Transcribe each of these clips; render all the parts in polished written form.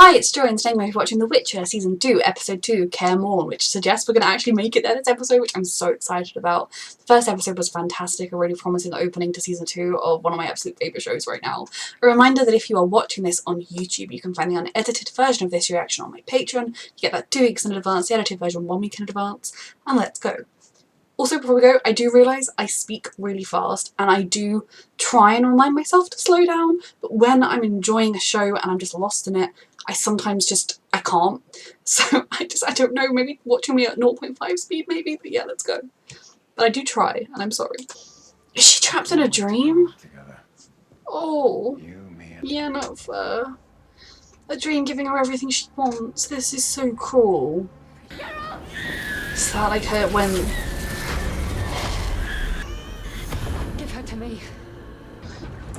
Hi, it's Joy, and today I'm going to be watching The Witcher Season 2, Episode 2, Kaer, which suggests we're going to actually make it there this episode, which I'm so excited about. The first episode was fantastic, a really promising opening to Season 2 of one of my absolute favourite shows right now. A reminder that if you are watching this on YouTube, you can find the unedited version of this reaction on my Patreon. You get that 2 weeks in advance, the edited version 1 week in advance, and let's go. Also, before we go, I do realise I speak really fast and I do try and remind myself to slow down, but when I'm enjoying a show and I'm just lost in it, I sometimes I can't. So I don't know, maybe watching me at 0.5 speed maybe, but yeah, let's go. But I do try, and I'm sorry. Is she trapped in a dream? Oh, yeah, not fair. A dream giving her everything she wants. This is so cool. Is that like her when... Give her to me.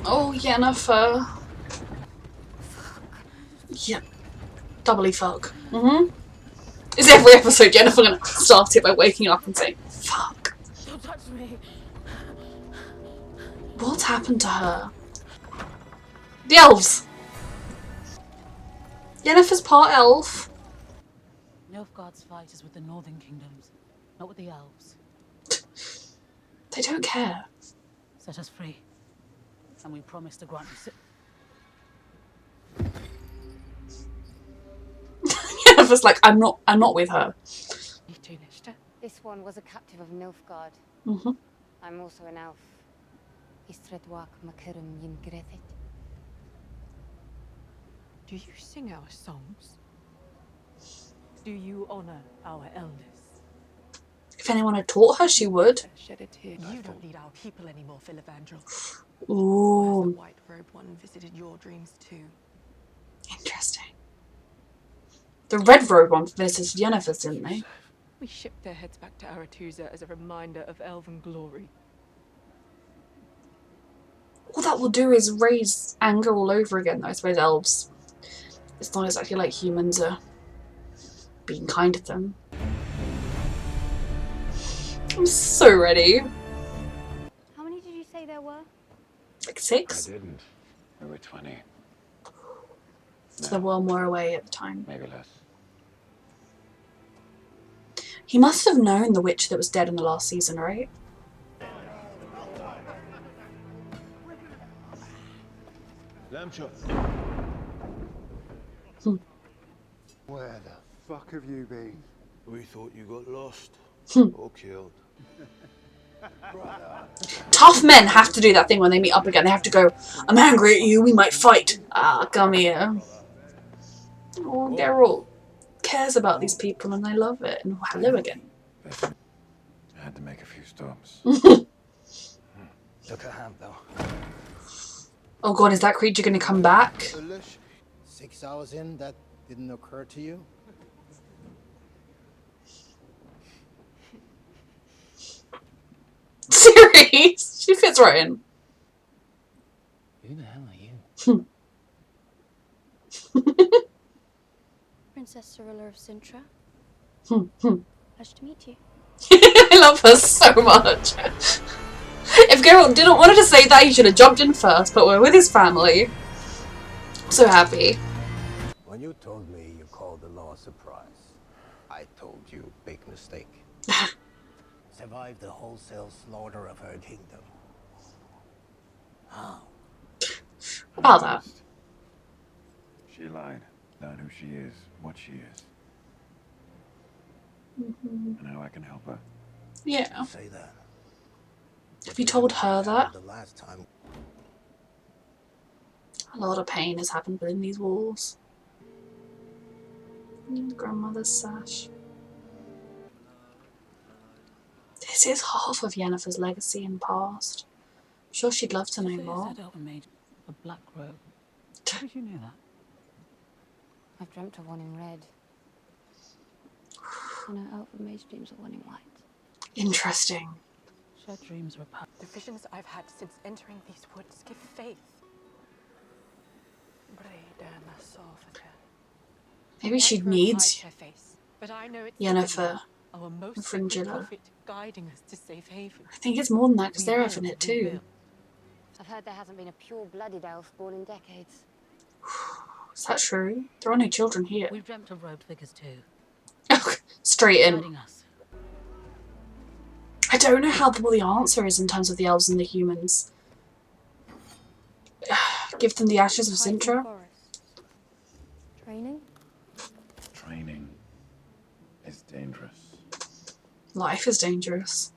Oh, Yennefer. Yeah. Doubly fuck. Is every episode Yennefer gonna start it by waking up and saying, fuck? Don't touch me. What's happened to her? The elves! Yennefer's part elf. Nilfgaard's fight is with the northern kingdoms, not with the elves. They don't care. Set us free, and we promise to grant you Yennefer's like, I'm not with her. This one was a captive of Nilfgaard. I'm also an elf. Do you sing our songs? Do you honor our elders? If anyone had taught her, she would. Shed a tear. You don't need our people anymore, Philivandrel. Ooh. The white robe one visited your dreams too. Interesting. The red robe one visited Yennefer's, didn't they? We shipped their heads back to Aretusa as a reminder of elven glory. All that will do is raise anger all over again, though. I suppose elves, it's not exactly like humans are being kind to them. I'm so ready. How many did you say there were? Like 6? I didn't. We were 20. So there were more away at the time. Maybe less. He must have known the witch that was dead in the last season, right? Where the fuck have you been? We thought you got lost or killed. Tough men have to do that thing when they meet up again. They have to go, I'm angry at you, we might fight. Ah, come here. Oh, Geralt cares about these people and I love it. And hello again. I had to make a few stops. Took a hand though. Oh god, is that creature going to come back? 6 hours in, that didn't occur to you? Serious? She fits right in. Who the hell are you? Princess Cyrilla of Sintra. Pleasure to meet you. I love her so much. If Geralt didn't want her to say that, he should have jumped in first, but we're with his family. So happy. When you told me you called the law a surprise, I told you big mistake. Survived the wholesale slaughter of her kingdom. How? About that. She lied. Lied who she is, what she is. And how I can help her. Yeah. Say that. Have you told her that? The last time. A lot of pain has happened within these walls. Grandmother's sash. This is half of Yennefer's legacy and past. I'm sure she'd love to know more. that elven made a black robe. How did you know that? I've dreamt of one in red. And her elf mage dreams of one in white. Interesting. Shared dreams were powerful. The visions I've had since entering these woods give faith. Maybe she needs But I know it's Yennefer our most and sacred Fringilla. prophet guiding us to safe haven. I think it's more than that because they're effing it too. I've heard there hasn't been a pure-blooded elf born in decades. Is that true? There are no children here. We've dreamt of robed figures too. Straight in. Guiding us. I don't know how the answer is in terms of the elves and the humans. Give them the ashes of Sintra? Training? Training is dangerous. Life is dangerous.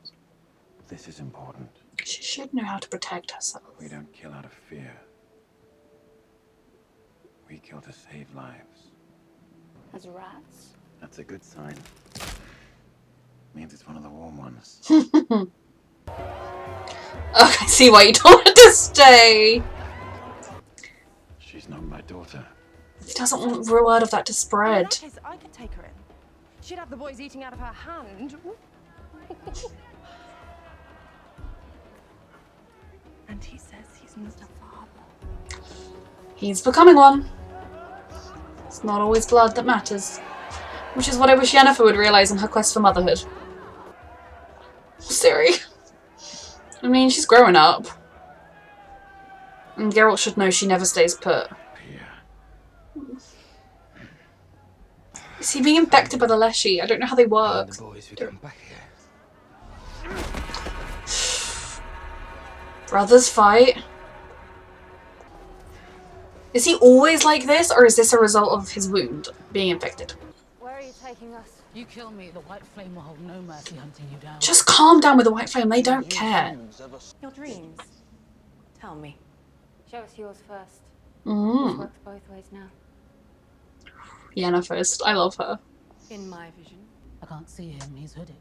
This is important. She should know how to protect herself. We don't kill out of fear. We kill to save lives. As rats? That's a good sign. Means it's one of the warm ones. Oh, I see why you don't want her to stay. She's not my daughter. He doesn't want the word of that to In spread. that case, I could take her in. She'd have the boys eating out of her hand. And he says he's not a father. He's becoming one. It's not always blood that matters. Which is what I wish Yennefer would realise in her quest for motherhood. Siri. I mean, she's growing up. And Geralt should know she never stays put. Is he being infected by the Leshy? I don't know how they work. The boys, we come back here. Brothers fight. Is he always like this, or is this a result of his wound being infected? Where are you taking us? You kill me, the White Flame will hold no mercy hunting you down. Just calm down with the White Flame, they don't care. Your dreams. Tell me. Show us yours first. This Mm. works both ways now. Yenna first. I love her. In my vision. I can't see him, he's hooded.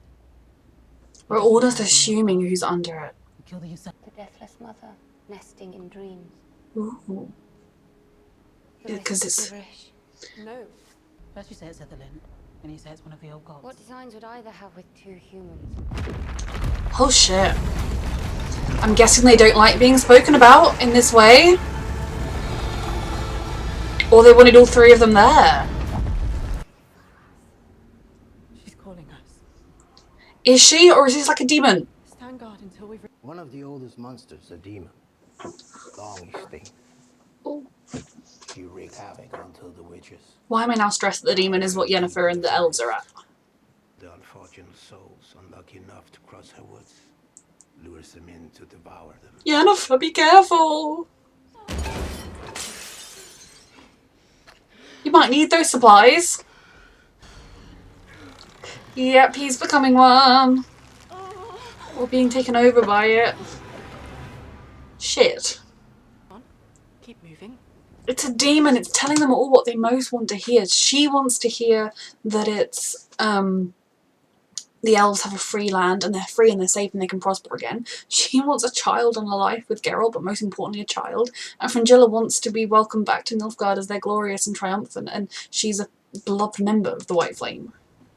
We're all just assuming who's under it. Kill the Usa. The deathless mother, nesting in dreams. Ooh. The Because risk it's... of Irish. No. First you say it's Ethelyn, and you say it's one of the old gods. What designs would either have with two humans? Oh shit. I'm guessing they don't like being spoken about in this way. Or they wanted all three of them there. She's calling us. Is she, or is this like a demon? Stand guard until we've... One of the oldest monsters, a demon. Longish thing. Oh. She wreak havoc until the witches. Why am I now stressed that the demon is what Yennefer and the elves are at? The unfortunate souls, unlucky enough to cross her woods, lures them in to devour them. Yennefer, be careful! You might need those supplies. Yep, he's becoming one. Or being taken over by it. Shit. Keep moving. It's a demon, it's telling them all what they most want to hear. She wants to hear that it's, the elves have a free land and they're free and they're safe and they can prosper again. She wants a child and a life with Geralt, but most importantly a child. And Fringilla wants to be welcomed back to Nilfgaard as they're glorious and triumphant, and she's a beloved member of the White Flame.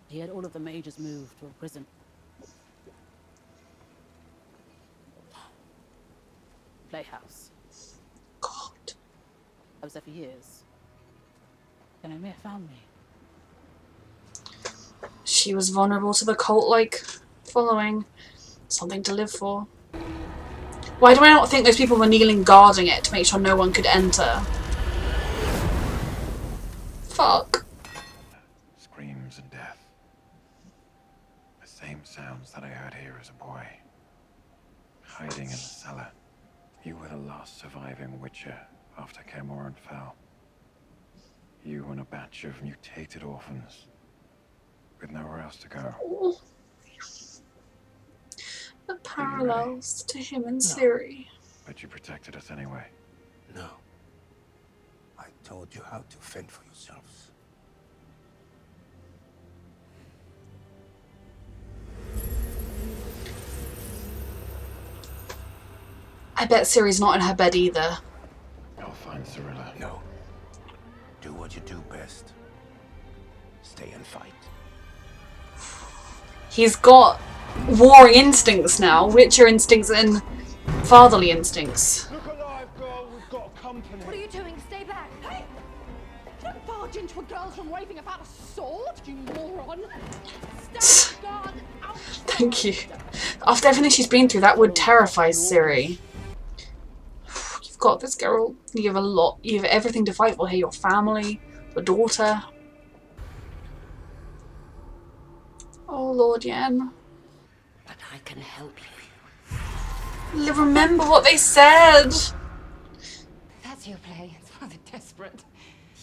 He had all of the mages moved to a prison. Playhouse. God. I was there for years. Then Emir found me. She was vulnerable to the cult-like following. Something to live for. Why do I not think those people were kneeling guarding it to make sure no one could enter? Fuck. Screams and death. The same sounds that I heard here as a boy. Hiding in the cellar. You were the last surviving Witcher after Kaer fell. You and a batch of mutated orphans. With nowhere else to go. Oh. The parallels to him and Ciri. But you protected us anyway. No. I told you how to fend for yourselves. I bet Ciri's not in her bed either. I'll find Cirilla. No. Do what you do best. Stay and fight. He's got warring instincts now, Witcher instincts and fatherly instincts. Look alive, girl. We've got company. What are you doing? Stay back! Hey! Don't barge into a girl's room raving about a sword, you moron! Stand guard out! Thank you. After everything she's been through, that would terrify Ciri. You've got this, girl. You have a lot. You have everything to fight for here. Your family, your daughter. Oh, Lord Yen. But I can help you. Remember what they said. That's your play. It's rather desperate.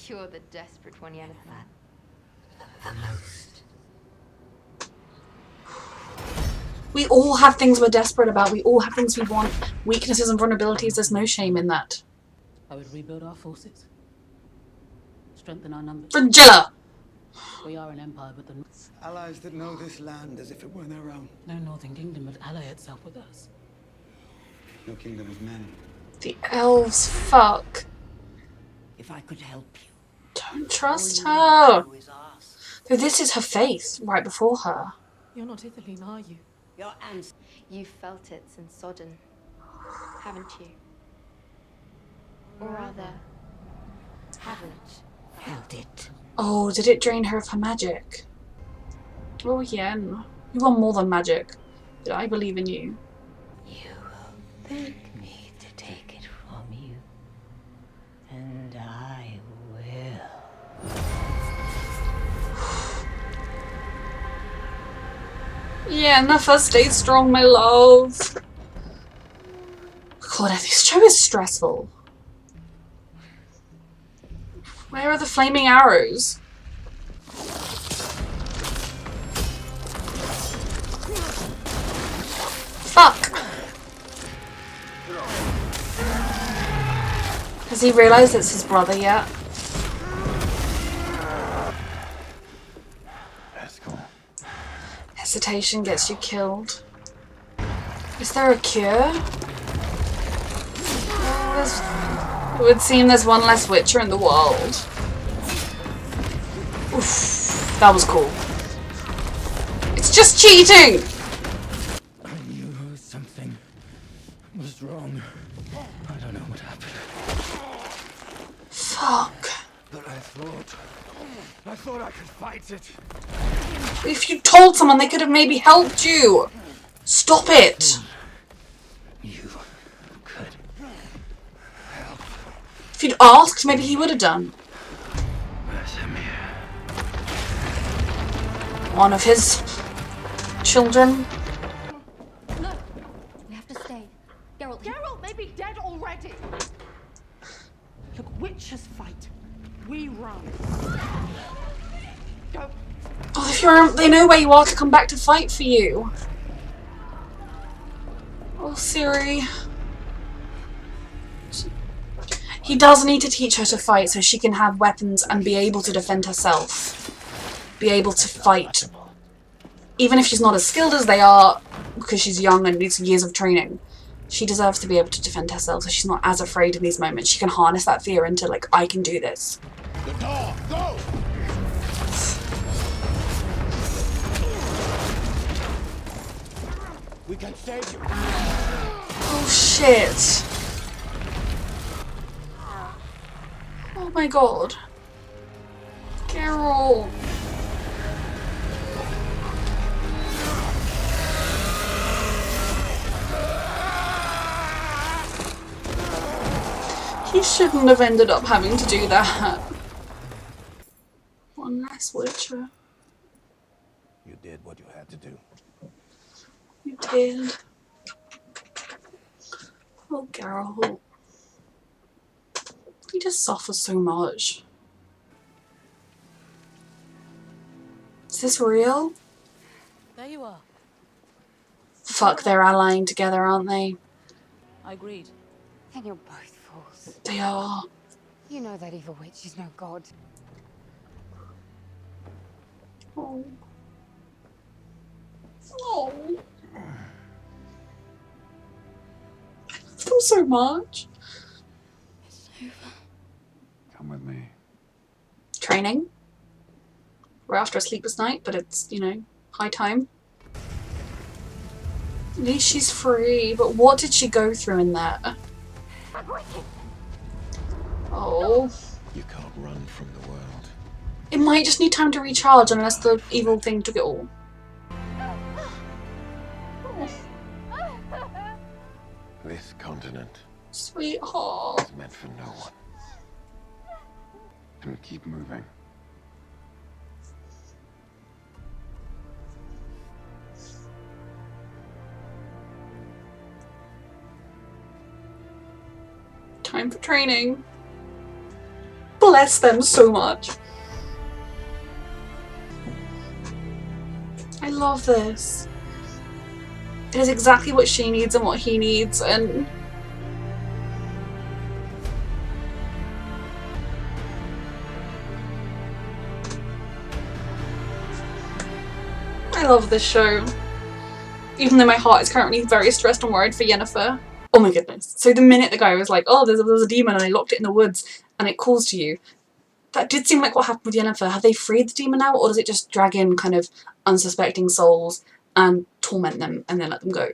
You're the desperate one, Yennefer. The most. We all have things we're desperate about. We all have things we want. Weaknesses and vulnerabilities. There's no shame in that. I would rebuild our forces. Strengthen our numbers. Fragilla! We are an empire, but the Allies that know this land as if it were their own. no northern kingdom would ally itself with us. No kingdom of men. The elves. Fuck. If I could help you. Don't trust all you her. do is ask. Though this is her face right before her. You're not Ithilien, are you? Your answer. You've felt it since Sodden, haven't you? Or rather, haven't. Felt it. Oh, did it drain her of her magic? Oh, Yen. You are more than magic. But I believe in you. You beg me to take it from you. And I will. Yeah, Yennefer, stay strong, my love. God, this show is stressful. Where are the flaming arrows? Fuck! Has he realised it's his brother yet? That's cool. Hesitation gets you killed. Is there a cure? It would seem there's one less Witcher in the world. Oof, that was cool. It's just cheating! I knew something was wrong. I don't know what happened. Fuck. But I thought I could fight it. If you told someone, they could have maybe helped you. Stop it. You could help. If you'd asked, maybe he would have done. One of his children. No, we have to stay. Geralt. Geralt may be dead already. Look, witches fight. We run. Go. Oh, if you're, they know where you are to come back to fight for you. Oh, Ciri. He does need to teach her to fight so she can have weapons and be able to defend herself. Be able to fight. Even if she's not as skilled as they are, because she's young and needs years of training, she deserves to be able to defend herself so she's not as afraid in these moments. She can harness that fear into, like, I can do this. The door, go! We can save you. Oh, shit. Oh my god. Carol. He shouldn't have ended up having to do that. One less Witcher. You did what you had to do. You did. Oh, Geralt. He just suffers so much. Is this real? There you are. Fuck, they're allying together, aren't they? I agreed. Then you're both fools. They are. You know that evil witch is no god. Oh. Oh. I love them so much. It's over. Come with me. Training. We're after a sleepless night, but it's, you know, high time. At least she's free, but what did she go through in there? Oh. You can't run from the world. It might just need time to recharge unless the evil thing took it all. This continent. Sweetheart. It's meant for no one. And keep moving. Time for training. Bless them so much. I love this. It is exactly what she needs and what he needs, and I love this show. Even though my heart is currently very stressed and worried for Yennefer. Oh my goodness. So the minute the guy was like, oh, there's a demon and I locked it in the woods and it calls to you, that did seem like what happened with Yennefer. Have they freed the demon now, or does it just drag in kind of unsuspecting souls and torment them and then let them go?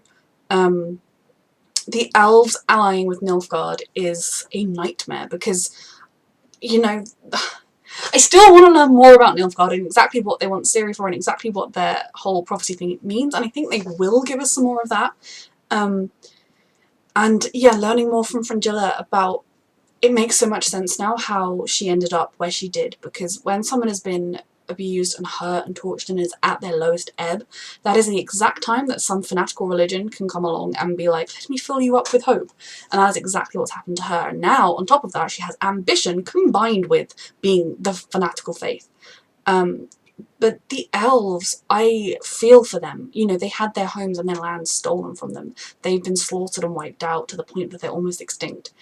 The elves allying with Nilfgaard is a nightmare because, you know, I still want to learn more about Nilfgaard and exactly what they want Ciri for and exactly what their whole prophecy thing means, and I think they will give us some more of that. And yeah, learning more from Fringilla about, it makes so much sense now how she ended up where she did, because when someone has been abused and hurt and tortured and is at their lowest ebb, that is the exact time that some fanatical religion can come along and be like, let me fill you up with hope. And that is exactly what's happened to her. And now, on top of that, she has ambition combined with being the fanatical faith. But the elves, I feel for them. You know, they had their homes and their lands stolen from them. They've been slaughtered and wiped out to the point that they're almost extinct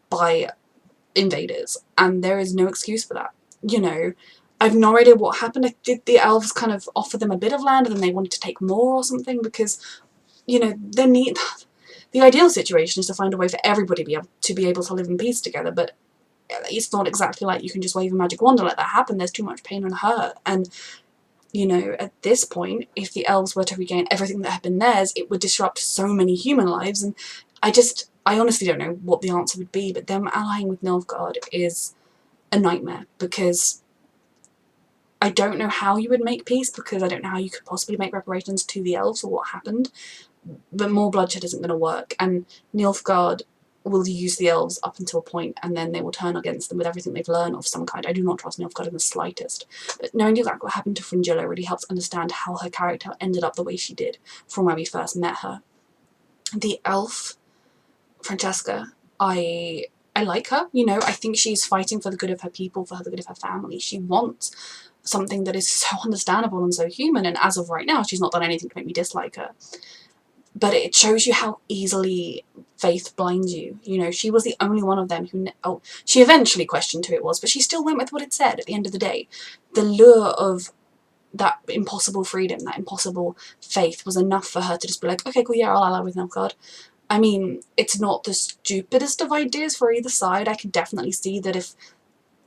by invaders, and there is no excuse for that. You know, I've no idea what happened. Did the elves kind of offer them a bit of land and then they wanted to take more or something? Because, you know, the ideal situation is to find a way for everybody to be able to live in peace together, but it's not exactly like you can just wave a magic wand and let that happen. There's too much pain and hurt, and you know, at this point, if the elves were to regain everything that had been theirs, it would disrupt so many human lives, and I honestly don't know what the answer would be, but them allying with Nilfgaard is a nightmare, because I don't know how you would make peace, because I don't know how you could possibly make reparations to the elves for what happened, but more bloodshed isn't going to work, and Nilfgaard will use the elves up until a point, and then they will turn against them with everything they've learned of some kind. I do not trust Nilfgaard in the slightest, but knowing exactly what happened to Fringilla really helps understand how her character ended up the way she did from where we first met her. The elf, Francesca, I like her, you know, I think she's fighting for the good of her people, for the good of her family. She wants something that is so understandable and so human, and as of right now, she's not done anything to make me dislike her. But it shows you how easily faith blinds you. You know, she was the only one of them who... Oh, she eventually questioned who it was, but she still went with what it said at the end of the day. The lure of that impossible freedom, that impossible faith was enough for her to just be like, okay, cool, yeah, I'll ally with Nilfgaard. I mean, it's not the stupidest of ideas for either side. I could definitely see that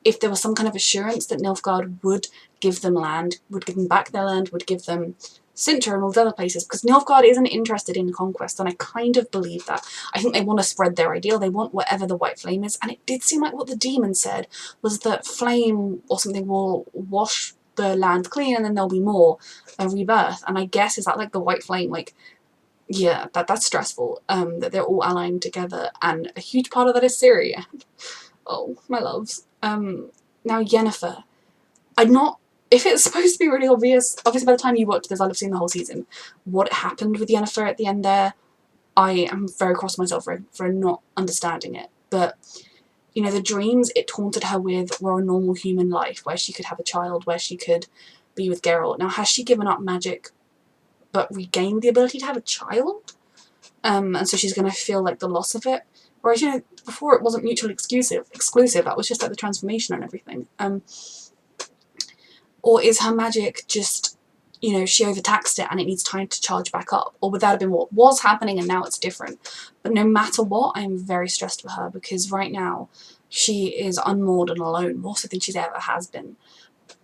if there was some kind of assurance that Nilfgaard would give them land, would give them back their land, would give them Sintra and all the other places, because Nilfgaard isn't interested in conquest, and I kind of believe that. I think they want to spread their ideal, they want whatever the white flame is, and it did seem like what the demon said was that flame or something will wash the land clean and then there'll be more, a rebirth, and I guess is that like the white flame, like, yeah, that's stressful, that they're all allying together, and a huge part of that is Ciri. Oh, my loves. Now Yennefer, I'm not... If it's supposed to be really obvious, obviously by the time you watch this, I'll have seen the whole season, what happened with Yennefer at the end there, I am very cross myself for not understanding it. But, you know, the dreams it taunted her with were a normal human life, where she could have a child, where she could be with Geralt. Now, has she given up magic, but regained the ability to have a child? And so she's going to feel like the loss of it. Whereas, you know, before it wasn't mutually exclusive, that was just like the transformation and everything. Or is her magic just, you know, she overtaxed it and it needs time to charge back up? Or would that have been what was happening and now it's different? But no matter what, I'm very stressed for her, because right now she is unmoored and alone, more so than she ever has been.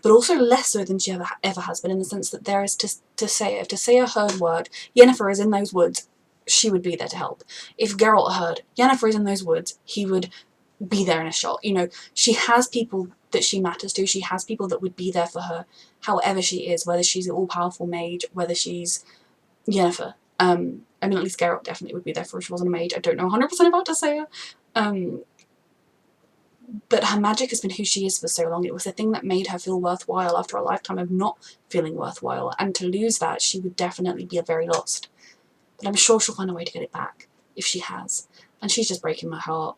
But also less so than she ever has been, in the sense that there is to say a heard word, Yennefer is in those woods, she would be there to help. If Geralt heard, Yennefer is in those woods, he would be there in a shot. You know, she has people that she matters to, she has people that would be there for her however she is, whether she's an all-powerful mage, whether she's Yennefer. I mean, at least Geralt definitely would be there for her if she wasn't a mage. I don't know 100% about Tessaya. But her magic has been who she is for so long. It was the thing that made her feel worthwhile after a lifetime of not feeling worthwhile. And to lose that, she would definitely be very lost. But I'm sure she'll find a way to get it back, if she has. And she's just breaking my heart.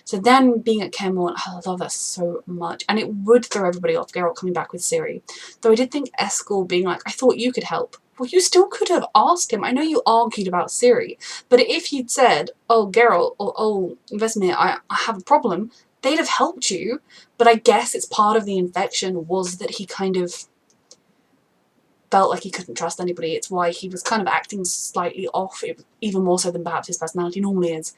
So then being at Kaer, I love that so much. And it would throw everybody off, Geralt coming back with Ciri. Though I did think Eskel being like, I thought you could help. Well, you still could have asked him. I know you argued about Ciri. But if you'd said, oh, Geralt, or oh, Vesemir, I have a problem, they'd have helped you. But I guess it's part of the infection was that he kind of felt like he couldn't trust anybody. It's why he was kind of acting slightly off, even more so than perhaps his personality normally is.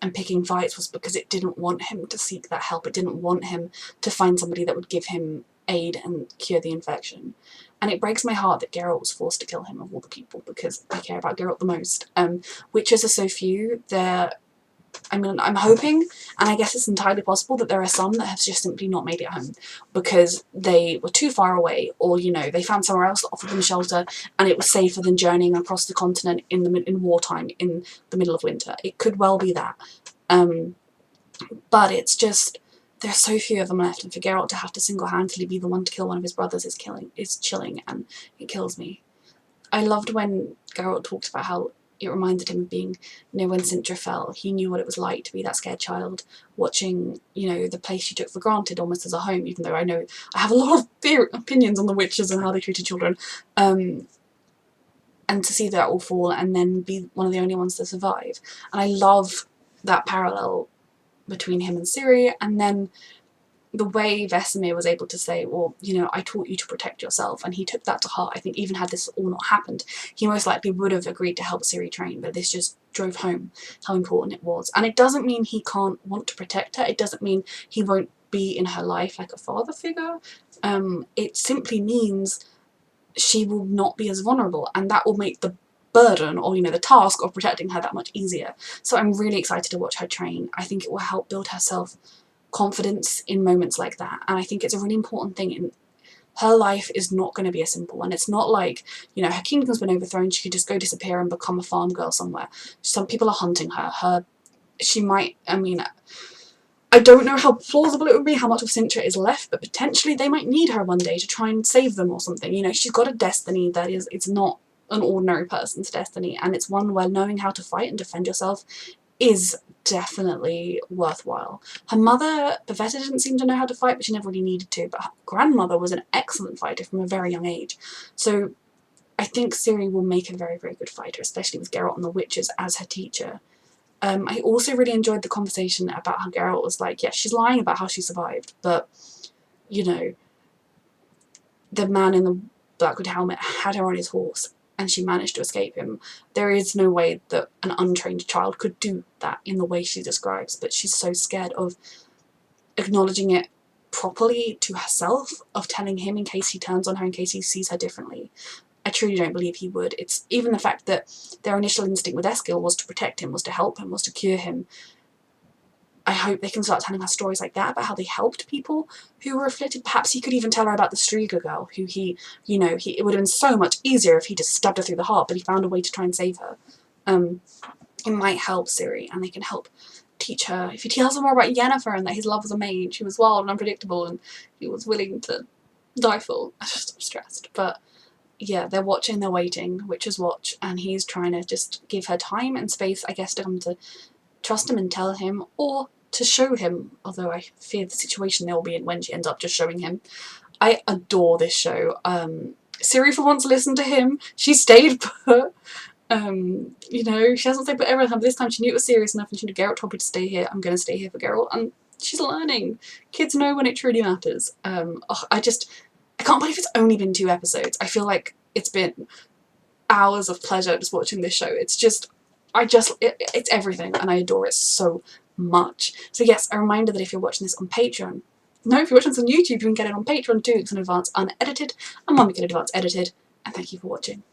And picking fights was because it didn't want him to seek that help. It didn't want him to find somebody that would give him aid and cure the infection. And it breaks my heart that Geralt was forced to kill him of all the people, because I care about Geralt the most. Witches are so few. I mean, I'm hoping, and I guess it's entirely possible, that there are some that have just simply not made it home because they were too far away, or, you know, they found somewhere else that offered them shelter and it was safer than journeying across the continent in wartime, in the middle of winter. It could well be that. But it's just, there's so few of them left, and for Geralt to have to single-handedly be the one to kill one of his brothers is chilling, and it kills me. I loved when Geralt talked about how it reminded him of being, you know, when Sintra fell, he knew what it was like to be that scared child, watching, you know, the place she took for granted almost as a home, even though I know I have a lot of opinions on the witches and how they treated children. And to see that all fall and then be one of the only ones to survive. And I love that parallel between him and Ciri, and then the way Vesemir was able to say, well, you know, I taught you to protect yourself, and he took that to heart. I think even had this all not happened, he most likely would have agreed to help Ciri train, but this just drove home how important it was. And it doesn't mean he can't want to protect her. It doesn't mean he won't be in her life like a father figure. It simply means she will not be as vulnerable, and that will make the burden, or, you know, the task of protecting her that much easier. So I'm really excited to watch her train. I think it will help build her self-confidence in moments like that, and I think it's a really important thing. In her life is not going to be a simple one. It's not like, you know, her kingdom's been overthrown, she could just go disappear and become a farm girl somewhere. Some people are hunting her. She might, I mean, I don't know how plausible it would be, how much of Sintra is left, but potentially they might need her one day to try and save them or something. You know, she's got a destiny that is, it's not an ordinary person's destiny, and it's one where knowing how to fight and defend yourself is definitely worthwhile. Her mother, Pavetta, didn't seem to know how to fight, but she never really needed to, but her grandmother was an excellent fighter from a very young age. So I think Ciri will make a very, very good fighter, especially with Geralt and the witches as her teacher. I also really enjoyed the conversation about how Geralt was like, yeah, she's lying about how she survived, but, you know, the man in the Blackwood helmet had her on his horse, and she managed to escape him. There is no way that an untrained child could do that in the way she describes, but she's so scared of acknowledging it properly to herself, of telling him in case he turns on her, in case he sees her differently. I truly don't believe he would. It's even the fact that their initial instinct with Eskil was to protect him, was to help him, was to cure him. I hope they can start telling her stories like that about how they helped people who were afflicted. Perhaps he could even tell her about the Striga girl, who you know, it would have been so much easier if he just stabbed her through the heart, but he found a way to try and save her. It might help Ciri, and they can help teach her. If he tells her more about Yennefer and that his love was a mage, he was wild and unpredictable, and he was willing to die for. I'm stressed, but yeah, they're watching, they're waiting, witches watch, and he's trying to just give her time and space, I guess, to come to trust him and tell him, or to show him, although I fear the situation they'll be in when she ends up just showing him. I adore this show. Ciri for once listened to him. She stayed put. You know, she hasn't stayed put every time. This time she knew it was serious enough, and she knew Geralt told me to stay here. I'm going to stay here for Geralt, and she's learning. Kids know when it truly matters. I can't believe it's only been 2 episodes. I feel like it's been hours of pleasure just watching this show. It's just, it's everything, and I adore it so much. So yes, a reminder that if you're watching this on Patreon, no, if you're watching this on YouTube, you can get it on Patreon too. It's in advance unedited, and when we get advance edited, and thank you for watching.